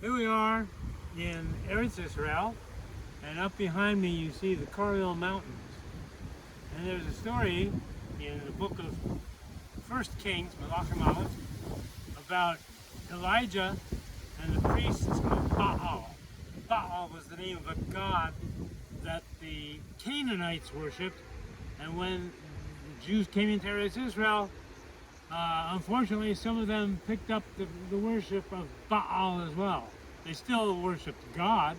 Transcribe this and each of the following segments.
Here we are in Eretz Israel, and up behind me you see the Carmel Mountains. And there's a story in the book of 1 Kings, Melachim, about Elijah and the priests of Baal. Baal was the name of a god that the Canaanites worshipped, and when the Jews came into Eretz Israel, unfortunately some of them picked up the worship of Baal as well. They still worshipped God,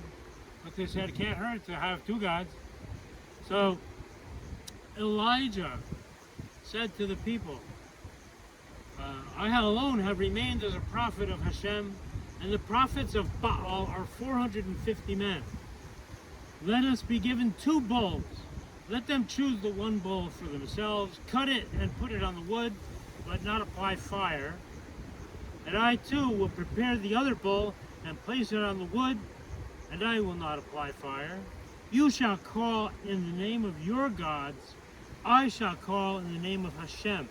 but they said it can't hurt to have two gods. So Elijah said to the people, I alone have remained as a prophet of Hashem, and the prophets of Baal are 450 men. Let us be given 2 bulls. Let them choose the one bull for themselves, cut it and put it on the wood, but not apply fire. And I too will prepare the other bull and place it on the wood, and I will not apply fire. You shall call in the name of your gods, I shall call in the name of Hashem.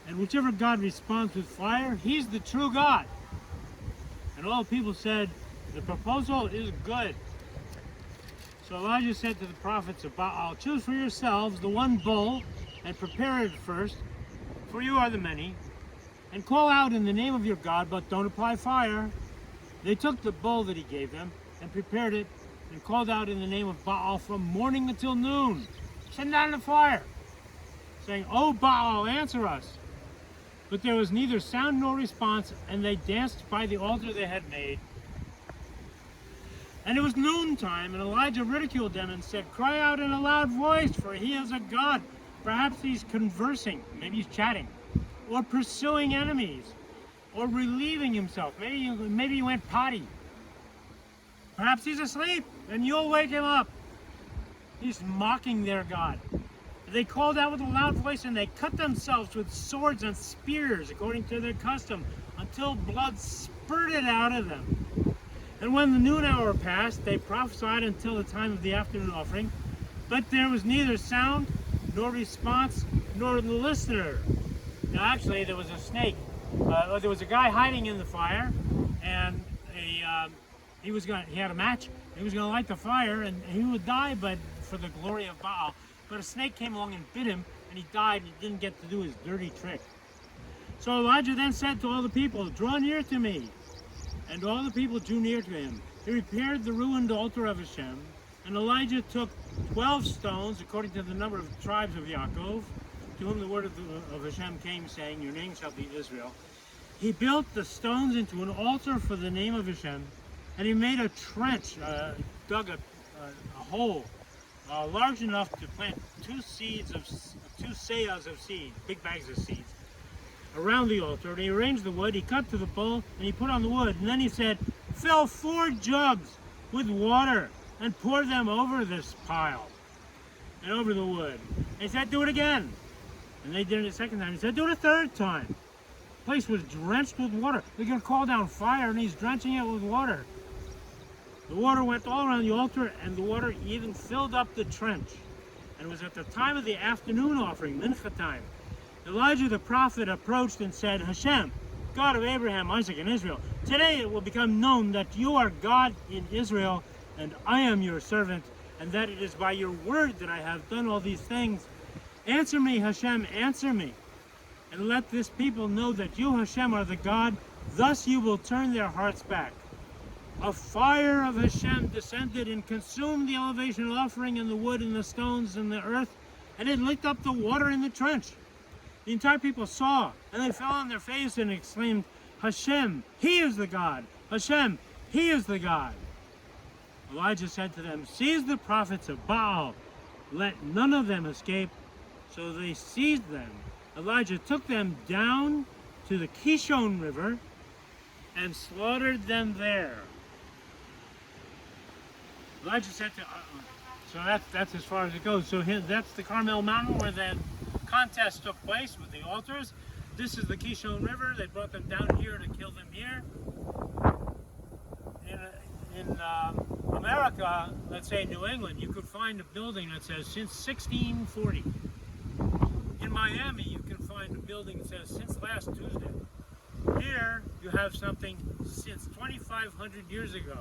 And whichever God responds with fire, he's the true God. And all the people said, the proposal is good. So Elijah said to the prophets of Baal, choose for yourselves the one bull and prepare it first, for you are the many, and call out in the name of your God, but don't apply fire. They took the bull that he gave them and prepared it and called out in the name of Baal from morning until noon. Send down the fire, saying, O Baal, answer us. But there was neither sound nor response, and they danced by the altar they had made. And it was noontime, and Elijah ridiculed them and said, cry out in a loud voice, for he is a god. Perhaps he's conversing, maybe he's chatting, or pursuing enemies, or relieving himself. Maybe he went potty. Perhaps he's asleep, and you'll wake him up. He's mocking their God. They called out with a loud voice, and they cut themselves with swords and spears, according to their custom, until blood spurted out of them. And when the noon hour passed, they prophesied until the time of the afternoon offering, but there was neither sound, nor response, nor the listener. Now actually, there was a snake. There was a guy hiding in the fire, and he had a match. He was going to light the fire, and he would die, but for the glory of Baal. But a snake came along and bit him, and he died, and he didn't get to do his dirty trick. So Elijah then said to all the people, draw near to me. And all the people drew near to him. He repaired the ruined altar of Hashem, and Elijah took 12 stones, according to the number of the tribes of Yaakov, to whom the word of Hashem came, saying, your name shall be Israel. He built the stones into an altar for the name of Hashem, and he made a trench, dug a hole large enough to plant 2 seahs of seed, big bags of seeds, around the altar. And he arranged the wood, he cut to the bull, and he put on the wood. And then he said, fill 4 jugs with water and pour them over this pile and over the wood. And he said, do it again. And they did it a second time. He said, do it a third time. The place was drenched with water. They're going to call down fire, and he's drenching it with water. The water went all around the altar, and the water even filled up the trench. And it was at the time of the afternoon offering, mincha time. Elijah the prophet approached and said, Hashem, God of Abraham, Isaac, and Israel, today it will become known that you are God in Israel, and I am your servant, and that it is by your word that I have done all these things. Answer me, Hashem, answer me, and let this people know that you, Hashem, are the God. Thus you will turn their hearts back. A fire of Hashem descended and consumed the elevation offering and the wood and the stones and the earth, and it licked up the water in the trench. The entire people saw, and they fell on their face and exclaimed, Hashem, he is the God. Hashem, he is the God. Elijah said to them, seize the prophets of Baal. Let none of them escape. So they seized them. Elijah took them down to the Kishon River and slaughtered them there. Elijah said to, so that's as far as it goes. So that's the Carmel Mountain where the contest took place with the altars. This is the Kishon River. They brought them down here to kill them here. In America, let's say New England, you could find a building that says since 1640. In Miami, you can find a building that says since last Tuesday. Here, you have something since 2,500 years ago.